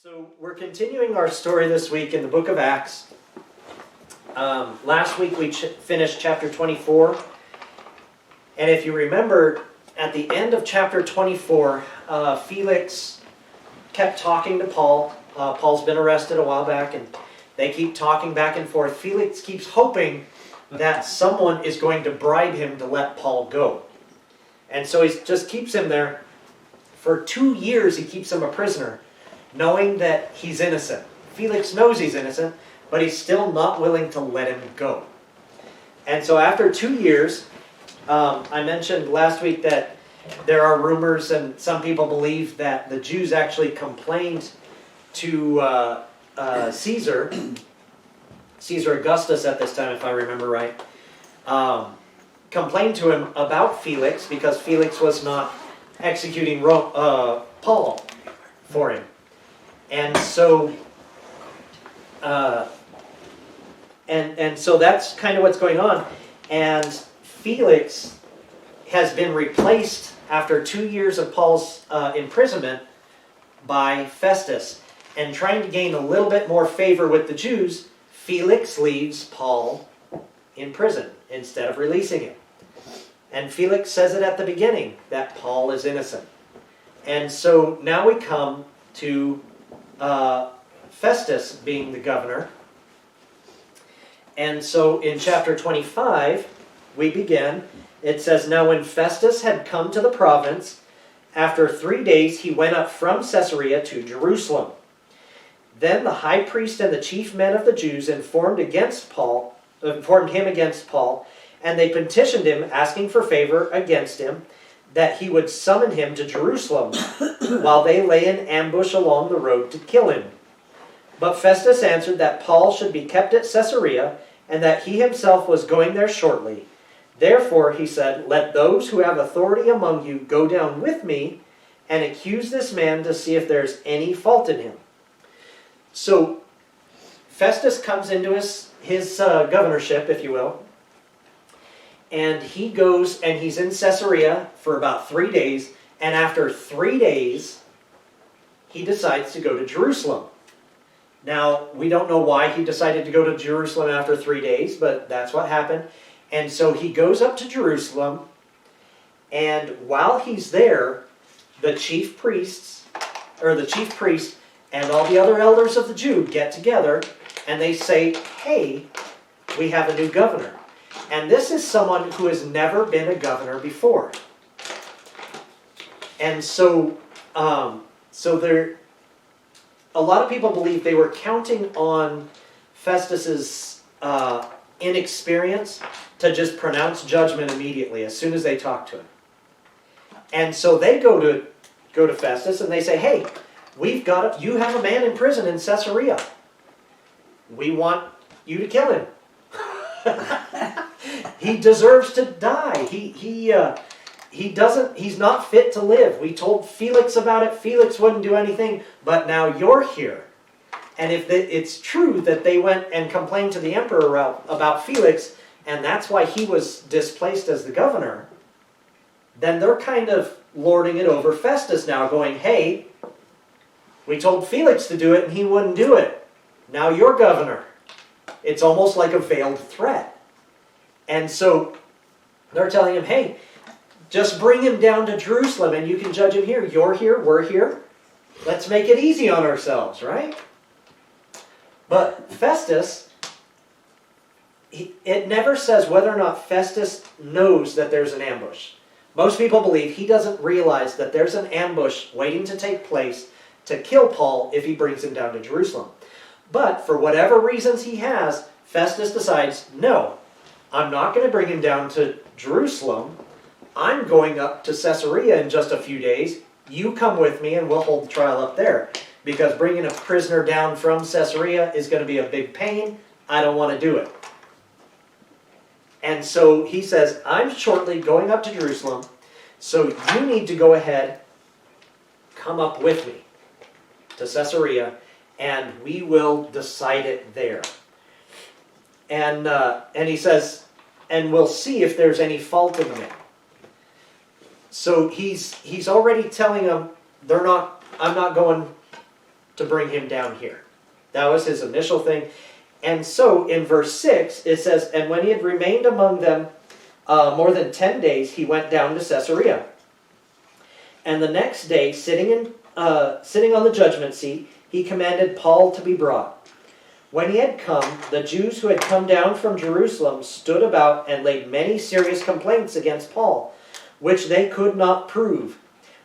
So we're continuing our story this week in the book of Acts. Last week we finished chapter 24. And if you remember, at the end of chapter 24, Felix kept talking to Paul. Paul's been arrested a while back, and they keep talking back and forth. Felix keeps hoping that someone is going to bribe him to let Paul go. And so he just keeps him there. For 2 years he keeps him a prisoner, knowing that he's innocent. Felix knows he's innocent, but he's still not willing to let him go. And so after 2 years, I mentioned last week that there are rumors, and some people believe that the Jews actually complained to Caesar Augustus at this time, if I remember right, complained to him about Felix because Felix was not executing Paul for him. And so, and so that's kind of what's going on. And Felix has been replaced after 2 years of Paul's imprisonment by Festus. And trying to gain a little bit more favor with the Jews, Felix leaves Paul in prison instead of releasing him. And Felix says it at the beginning, that Paul is innocent. And so now we come to Festus being the governor. And so in chapter 25, we begin. It says, "Now when Festus had come to the province, after 3 days he went up from Caesarea to Jerusalem. Then the high priest and the chief men of the Jews informed him against Paul, and they petitioned him, asking for favor against him, that he would summon him to Jerusalem, while they lay in ambush along the road to kill him. But Festus answered that Paul should be kept at Caesarea, and that he himself was going there shortly. Therefore, he said, let those who have authority among you go down with me, and accuse this man to see if there's any fault in him." So, Festus comes into his governorship, if you will, and he goes and he's in Caesarea for about 3 days, and after 3 days, he decides to go to Jerusalem. Now, we don't know why he decided to go to Jerusalem after 3 days, but that's what happened. And so he goes up to Jerusalem, and while he's there, the chief priest and all the other elders of the Jew get together, and they say, "Hey, we have a new governor." And this is someone who has never been a governor before. And so, a lot of people believe they were counting on Festus's inexperience to just pronounce judgment immediately as soon as they talk to him. And so they go to Festus and they say, "Hey, you have a man in prison in Caesarea. We want you to kill him. He deserves to die. He's not fit to live. We told Felix about it. Felix wouldn't do anything, but now you're here." And if it's true that they went and complained to the emperor about Felix, and that's why he was displaced as the governor, then they're kind of lording it over Festus now, going, "Hey, we told Felix to do it and he wouldn't do it. Now you're governor." It's almost like a veiled threat. And so they're telling him, "Hey, just bring him down to Jerusalem and you can judge him here. You're here, we're here. Let's make it easy on ourselves," right? But Festus, it never says whether or not Festus knows that there's an ambush. Most people believe he doesn't realize that there's an ambush waiting to take place to kill Paul if he brings him down to Jerusalem. But for whatever reasons he has, Festus decides, "No, I'm not going to bring him down to Jerusalem. I'm going up to Caesarea in just a few days. You come with me and we'll hold the trial up there. Because bringing a prisoner down from Caesarea is going to be a big pain. I don't want to do it." And so he says, "I'm shortly going up to Jerusalem, so you need to go ahead, come up with me to Caesarea, and we will decide it there." And he says, "And we'll see if there's any fault in the man." So he's already telling them, I'm not going to bring him down here. That was his initial thing. And so in verse 6, it says, and when he had remained among them more than 10 days, he went down to Caesarea. And the next day, sitting on the judgment seat, he commanded Paul to be brought. When he had come, the Jews who had come down from Jerusalem stood about and laid many serious complaints against Paul, which they could not prove,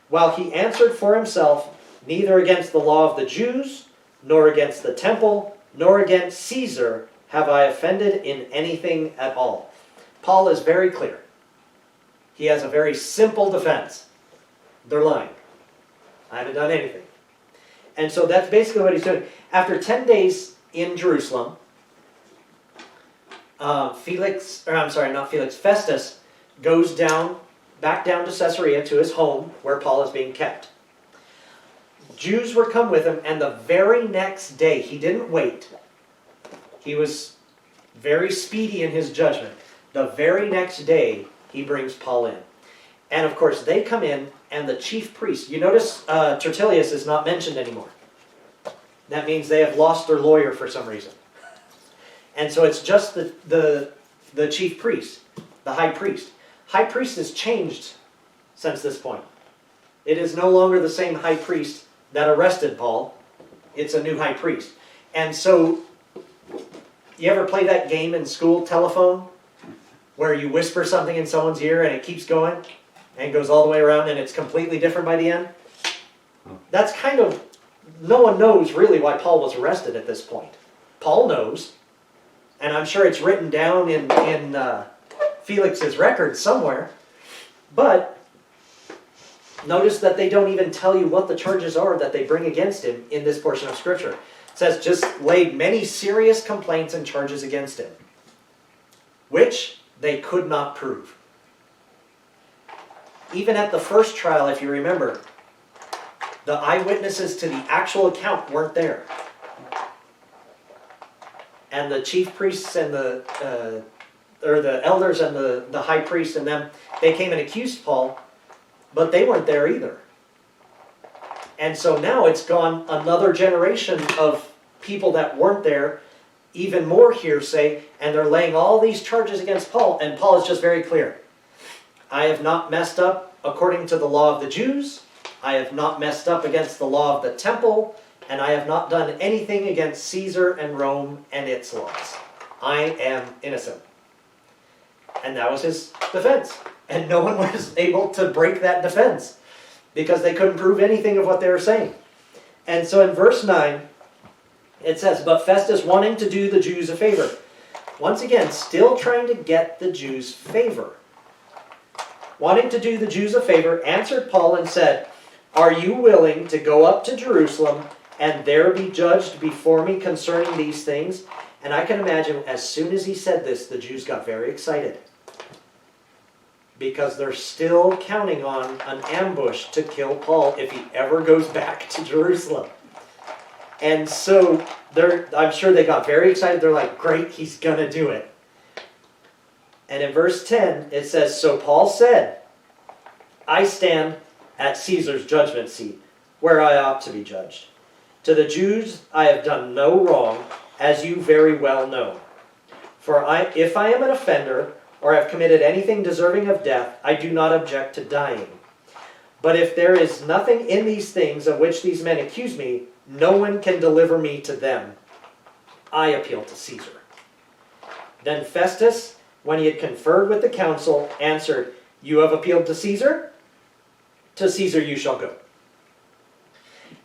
while he answered for himself, neither against the law of the Jews, nor against the temple, nor against Caesar have I offended in anything at all. Paul is very clear. He has a very simple defense. They're lying. I haven't done anything. And so that's basically what he's doing. After 10 days in Jerusalem, Festus goes back down to Caesarea to his home where Paul is being kept. Jews were come with him, and the very next day, he didn't wait. He was very speedy in his judgment. The very next day, he brings Paul in. And of course, they come in, and the chief priest, you notice Tertullius is not mentioned anymore. That means they have lost their lawyer for some reason. And so it's just the chief priest, the high priest. High priest has changed since this point. It is no longer the same high priest that arrested Paul. It's a new high priest. And so, you ever play that game in school, telephone, where you whisper something in someone's ear and it keeps going and goes all the way around and it's completely different by the end? That's kind of, no one knows really why Paul was arrested at this point. Paul knows, and I'm sure it's written down in Felix's record somewhere, but notice that they don't even tell you what the charges are that they bring against him in this portion of Scripture. It says, just laid many serious complaints and charges against him, which they could not prove. Even at the first trial, if you remember, the eyewitnesses to the actual account weren't there. And the chief priests and the elders and the high priest and them, they came and accused Paul, but they weren't there either. And so now it's gone another generation of people that weren't there, even more hearsay, and they're laying all these charges against Paul, and Paul is just very clear. I have not messed up according to the law of the Jews, I have not messed up against the law of the temple, and I have not done anything against Caesar and Rome and its laws. I am innocent. And that was his defense. And no one was able to break that defense because they couldn't prove anything of what they were saying. And so in verse 9, it says, but Festus, wanting to do the Jews a favor. Once again, still trying to get the Jews' favor. Wanting to do the Jews a favor, answered Paul and said, are you willing to go up to Jerusalem and there be judged before me concerning these things? And I can imagine as soon as he said this, the Jews got very excited, because they're still counting on an ambush to kill Paul if he ever goes back to Jerusalem. And so I'm sure they got very excited. They're like, great, he's going to do it. And in verse 10, it says, so Paul said, I stand at Caesar's judgment seat, where I ought to be judged. To the Jews I have done no wrong, as you very well know. For if I am an offender, or have committed anything deserving of death, I do not object to dying. But if there is nothing in these things of which these men accuse me, no one can deliver me to them. I appeal to Caesar. Then Festus, when he had conferred with the council, answered, you have appealed to Caesar? To Caesar you shall go.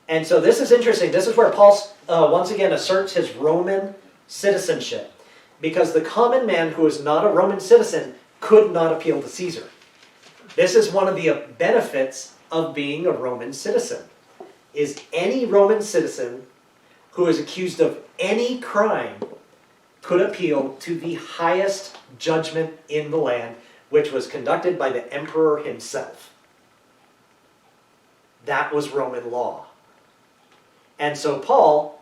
And so this is interesting. This is where Paul once again asserts his Roman citizenship. Because the common man who is not a Roman citizen could not appeal to Caesar. This is one of the benefits of being a Roman citizen. Is any Roman citizen who is accused of any crime could appeal to the highest judgment in the land, which was conducted by the emperor himself. That was Roman law. And so Paul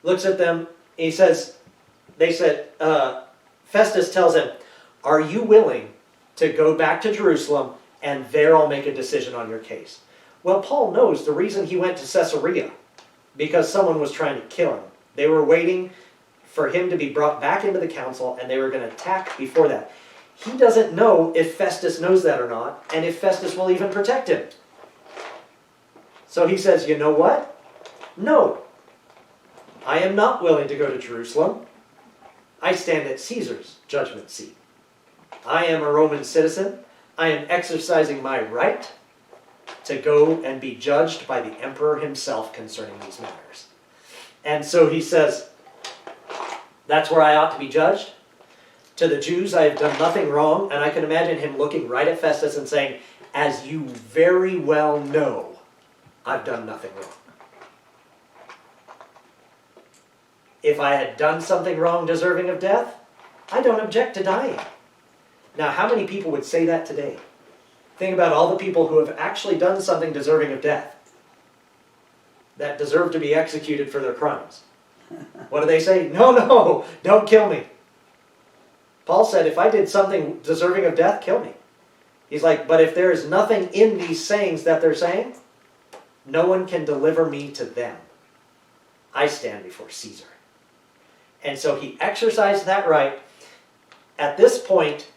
looks at them, and he says, Festus tells him, are you willing to go back to Jerusalem and there I'll make a decision on your case? Well, Paul knows the reason he went to Caesarea because someone was trying to kill him. They were waiting for him to be brought back into the council, and they were going to attack before that. He doesn't know if Festus knows that or not, and if Festus will even protect him. So he says, you know what? No. I am not willing to go to Jerusalem. I stand at Caesar's judgment seat. I am a Roman citizen. I am exercising my right to go and be judged by the emperor himself concerning these matters. And so he says, that's where I ought to be judged. To the Jews, I have done nothing wrong. And I can imagine him looking right at Festus and saying, as you very well know, I've done nothing wrong. If I had done something wrong deserving of death, I don't object to dying. Now, how many people would say that today? Think about all the people who have actually done something deserving of death, that deserve to be executed for their crimes. What do they say? No, don't kill me. Paul said, if I did something deserving of death, kill me. He's like, but if there is nothing in these sayings that they're saying, no one can deliver me to them. I stand before Caesar. And so he exercised that right. At this point,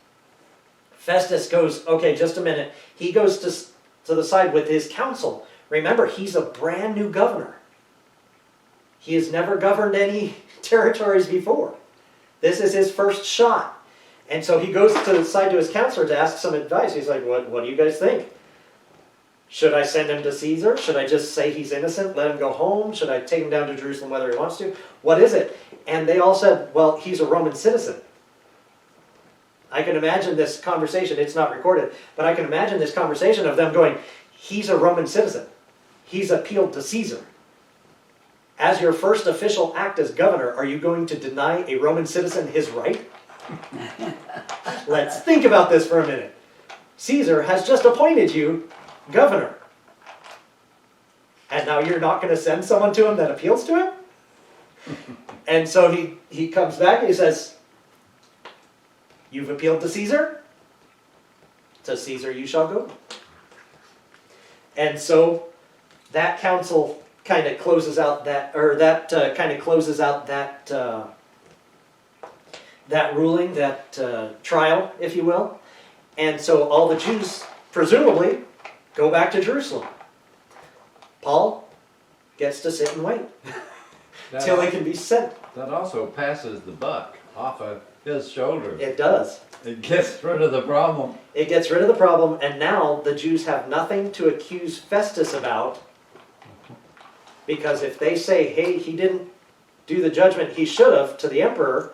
Festus goes, okay, just a minute. He goes to the side with his council. Remember, he's a brand new governor. He has never governed any territories before. This is his first shot. And so he goes to the side to his counselor to ask some advice. He's like, what do you guys think? Should I send him to Caesar? Should I just say he's innocent, let him go home? Should I take him down to Jerusalem whether he wants to? What is it? And they all said, well, he's a Roman citizen. I can imagine this conversation. It's not recorded, but I can imagine this conversation of them going, he's a Roman citizen. He's appealed to Caesar. As your first official act as governor, are you going to deny a Roman citizen his right? Let's think about this for a minute. Caesar has just appointed you governor. And now you're not going to send someone to him that appeals to him? And so he comes back and he says, you've appealed to Caesar? To Caesar you shall go. And so that council kind of closes out that ruling, that trial, if you will. And so all the Jews, presumably, go back to Jerusalem. Paul gets to sit and wait till he can be sent. That also passes the buck off of his shoulders. It does. It gets rid of the problem. It gets rid of the problem, and now the Jews have nothing to accuse Festus about, because if they say, hey, he didn't do the judgment he should have to the emperor,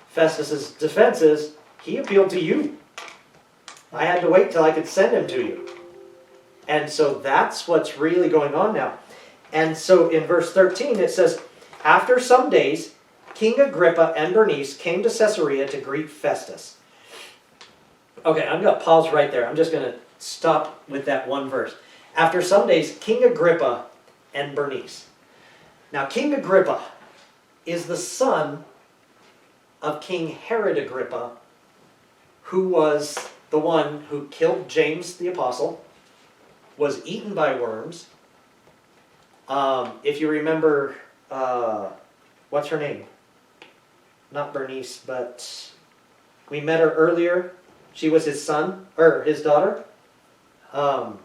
Festus's defense is, he appealed to you. I had to wait till I could send him to you. And so that's what's really going on now. And so in verse 13 it says, after some days, King Agrippa and Bernice came to Caesarea to greet Festus. Okay, I'm going to pause right there. I'm just going to stop with that one verse. After some days, King Agrippa and Bernice. Now, King Agrippa is the son of King Herod Agrippa, who was the one who killed James the Apostle, was eaten by worms. If you remember, what's her name? Not Bernice, but we met her earlier. She was his son, or his daughter. Oh,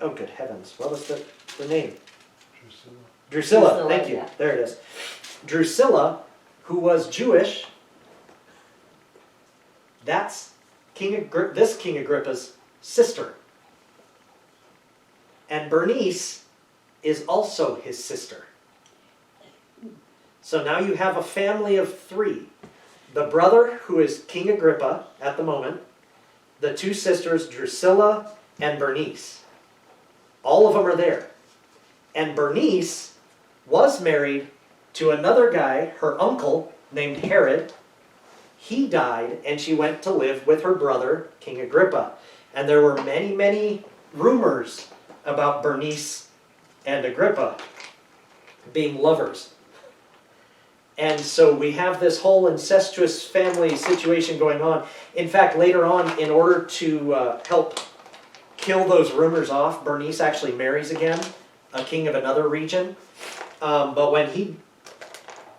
good heavens. What was the name? Drusilla. Thank you. Yeah. There it is. Drusilla, who was Jewish. That's this King Agrippa's sister. And Bernice is also his sister. So now you have a family of three. The brother, who is King Agrippa at the moment, the two sisters, Drusilla and Bernice. All of them are there. And Bernice was married to another guy, her uncle, named Herod. He died, and she went to live with her brother, King Agrippa. And there were many, many rumors about Bernice and Agrippa being lovers. And so we have this whole incestuous family situation going on. In fact, later on, in order to help kill those rumors off, Bernice actually marries again a king of another region. But when he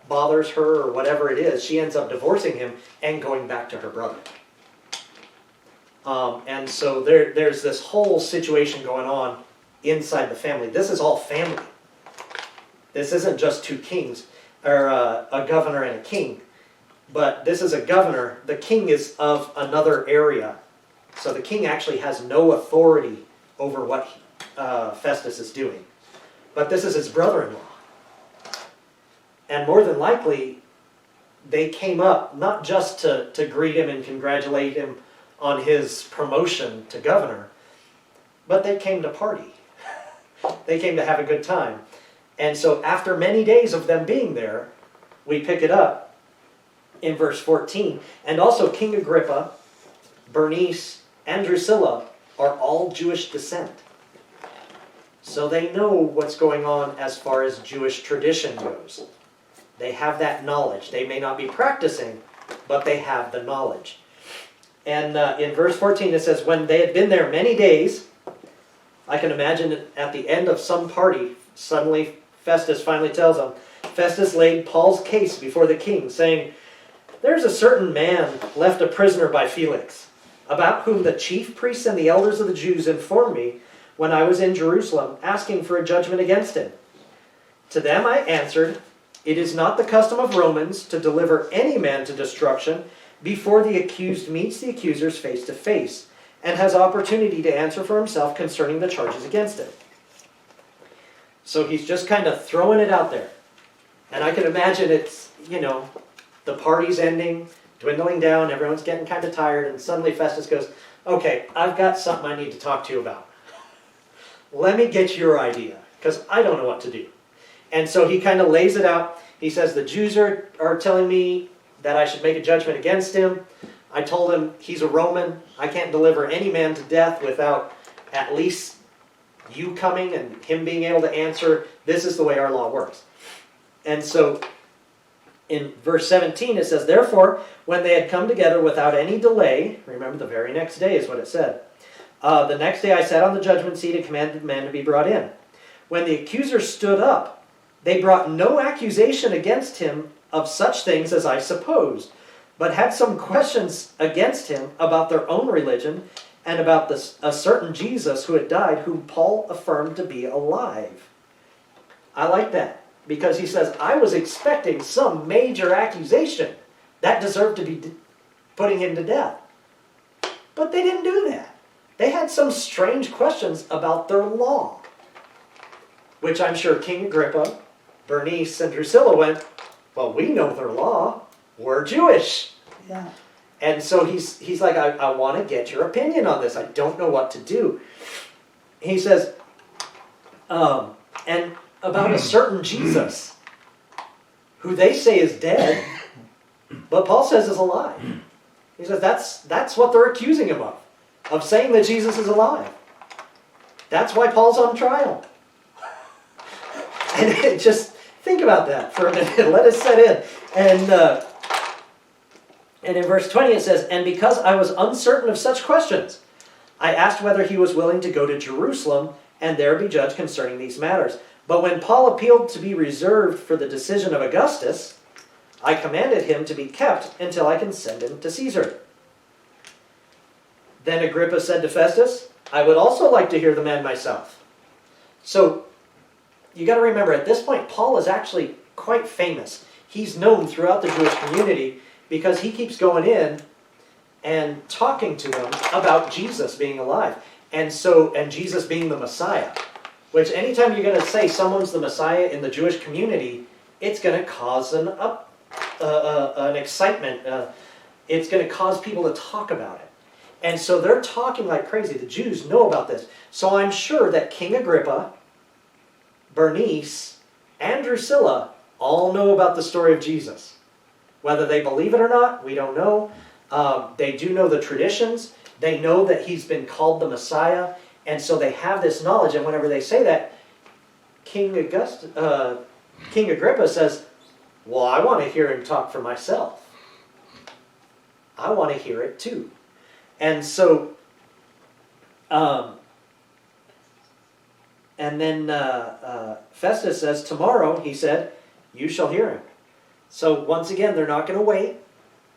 bothers her or whatever it is, she ends up divorcing him and going back to her brother. And so there's this whole situation going on inside the family. This is all family. This isn't just two kings, or a governor and a king. But this is a governor. The king is of another area. So the king actually has no authority over what Festus is doing. But this is his brother-in-law. And more than likely, they came up not just to greet him and congratulate him on his promotion to governor, but they came to party. They came to have a good time. And so after many days of them being there, we pick it up in verse 14. And also King Agrippa, Bernice, and Drusilla are all Jewish descent. So they know what's going on as far as Jewish tradition goes. They have that knowledge. They may not be practicing, but they have the knowledge. And in verse 14 it says, when they had been there many days, I can imagine at the end of some party, suddenly Festus finally tells them, Festus laid Paul's case before the king, saying, there's a certain man left a prisoner by Felix, about whom the chief priests and the elders of the Jews informed me when I was in Jerusalem, asking for a judgment against him. To them I answered, it is not the custom of Romans to deliver any man to destruction before the accused meets the accusers face to face and has opportunity to answer for himself concerning the charges against him. So he's just kind of throwing it out there. And I can imagine it's, the party's ending, dwindling down, everyone's getting kind of tired, and suddenly Festus goes, okay, I've got something I need to talk to you about. Let me get your idea, because I don't know what to do. And so he kind of lays it out. He says, the Jews are telling me that I should make a judgment against him. I told him he's a Roman. I can't deliver any man to death without at least you coming and him being able to answer. This is the way our law works. And so in verse 17 it says, therefore, when they had come together without any delay, remember the very next day is what it said. The next day I sat on the judgment seat and commanded the man to be brought in. When the accusers stood up, they brought no accusation against him of such things as I supposed, but had some questions against him about their own religion and about a certain Jesus who had died, whom Paul affirmed to be alive. I like that, because he says, I was expecting some major accusation that deserved to be putting him to death. But they didn't do that. They had some strange questions about their law, which I'm sure King Agrippa, Bernice, and Drusilla went, well, we know their law. We're Jewish. Yeah. And so he's like, I want to get your opinion on this. I don't know what to do. He says, and about a certain Jesus, who they say is dead, but Paul says is alive. He says that's what they're accusing him of saying that Jesus is alive. That's why Paul's on trial. And just think about that for a minute. Let it set in. And in verse 20 it says, and because I was uncertain of such questions, I asked whether he was willing to go to Jerusalem and there be judged concerning these matters. But when Paul appealed to be reserved for the decision of Augustus, I commanded him to be kept until I can send him to Caesar. Then Agrippa said to Festus, I would also like to hear the man myself. So you got to remember, at this point, Paul is actually quite famous. He's known throughout the Jewish community because he keeps going in and talking to them about Jesus being alive. And Jesus being the Messiah. Which anytime you're going to say someone's the Messiah in the Jewish community, it's going to cause an excitement. It's going to cause people to talk about it. And so they're talking like crazy. The Jews know about this. So I'm sure that King Agrippa, Bernice, and Drusilla all know about the story of Jesus. Whether they believe it or not, we don't know. They do know the traditions. They know that he's been called the Messiah. And so they have this knowledge. And whenever they say that, King Agrippa says, well, I want to hear him talk for myself. I want to hear it too. And so, Festus says, tomorrow, he said, you shall hear him. So once again, they're not going to wait.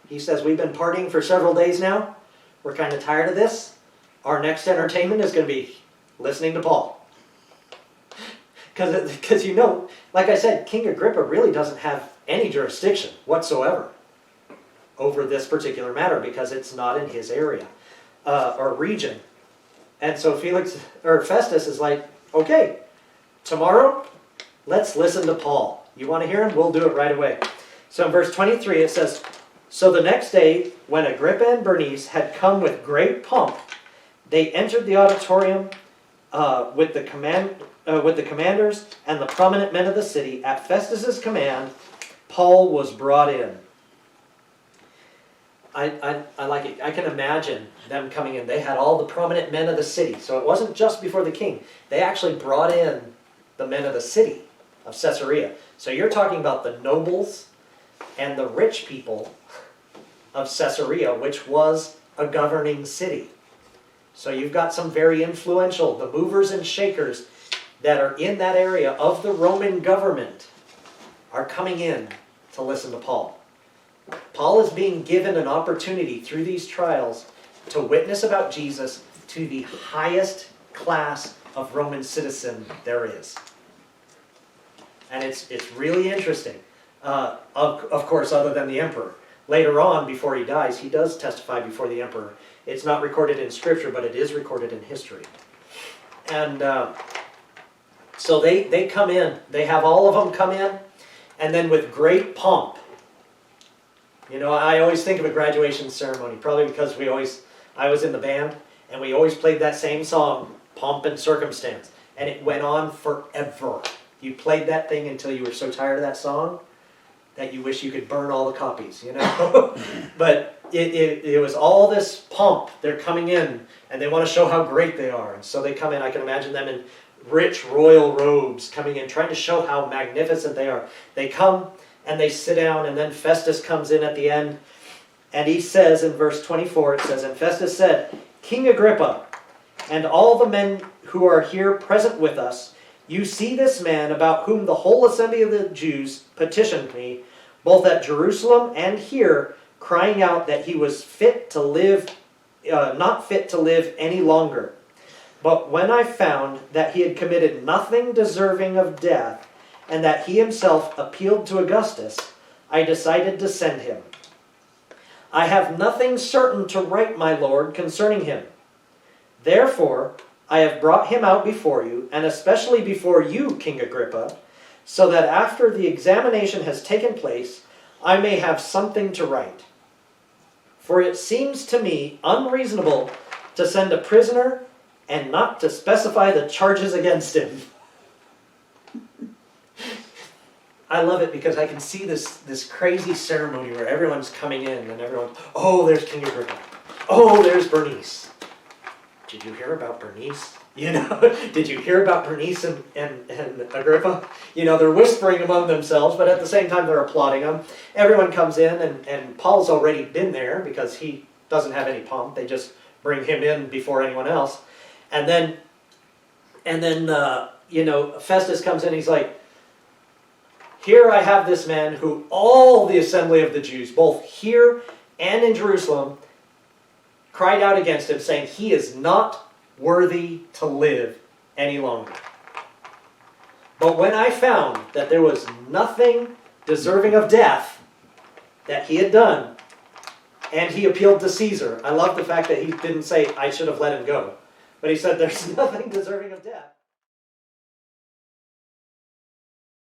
He says, we've been partying for several days now. We're kind of tired of this. Our next entertainment is going to be listening to Paul. Because you know, like I said, King Agrippa really doesn't have any jurisdiction whatsoever over this particular matter because it's not in his area or region. And so Festus is like, okay, tomorrow, let's listen to Paul. You want to hear him? We'll do it right away. So in verse 23 it says, so the next day, when Agrippa and Bernice had come with great pomp, they entered the auditorium with the commanders and the prominent men of the city. At Festus's command, Paul was brought in. I like it. I can imagine them coming in. They had all the prominent men of the city. So it wasn't just before the king. They actually brought in the men of the city of Caesarea. So you're talking about the nobles and the rich people of Caesarea, which was a governing city. So you've got some very influential, the movers and shakers that are in that area of the Roman government are coming in to listen to Paul. Paul is being given an opportunity through these trials to witness about Jesus to the highest class of Roman citizen there is. And it's really interesting. Of course, other than the emperor. Later on, before he dies, he does testify before the emperor. It's not recorded in Scripture, but it is recorded in history. And so they come in. They have all of them come in, and then with great pomp. You know, I always think of a graduation ceremony, probably because I was in the band, and we always played that same song, Pomp and Circumstance. And it went on forever. You played that thing until you were so tired of that song that you wish you could burn all the copies, you know? But it was all this pomp. They're coming in, and they want to show how great they are. And so they come in, I can imagine them in rich royal robes coming in, trying to show how magnificent they are. They come, and they sit down, and then Festus comes in at the end, and he says in verse 24, it says, and Festus said, King Agrippa, and all the men who are here present with us, you see this man about whom the whole assembly of the Jews petitioned me, both at Jerusalem and here, crying out that he was not fit to live any longer. But when I found that he had committed nothing deserving of death, and that he himself appealed to Augustus, I decided to send him. I have nothing certain to write, my lord, concerning him. Therefore, I have brought him out before you, and especially before you, King Agrippa, so that after the examination has taken place, I may have something to write. For it seems to me unreasonable to send a prisoner and not to specify the charges against him. I love it because I can see this crazy ceremony where everyone's coming in and everyone's, oh, there's King Agrippa. Oh, there's Bernice. Did you hear about Bernice? You know, did you hear about Bernice and Agrippa? You know, they're whispering among themselves, but at the same time they're applauding them. Everyone comes in, and Paul's already been there because he doesn't have any pomp. They just bring him in before anyone else. And then Festus comes in, he's like, here I have this man who all the assembly of the Jews, both here and in Jerusalem, cried out against him, saying he is not worthy to live any longer. But when I found that there was nothing deserving of death that he had done, and he appealed to Caesar. I love the fact that he didn't say, I should have let him go. But he said, there's nothing deserving of death.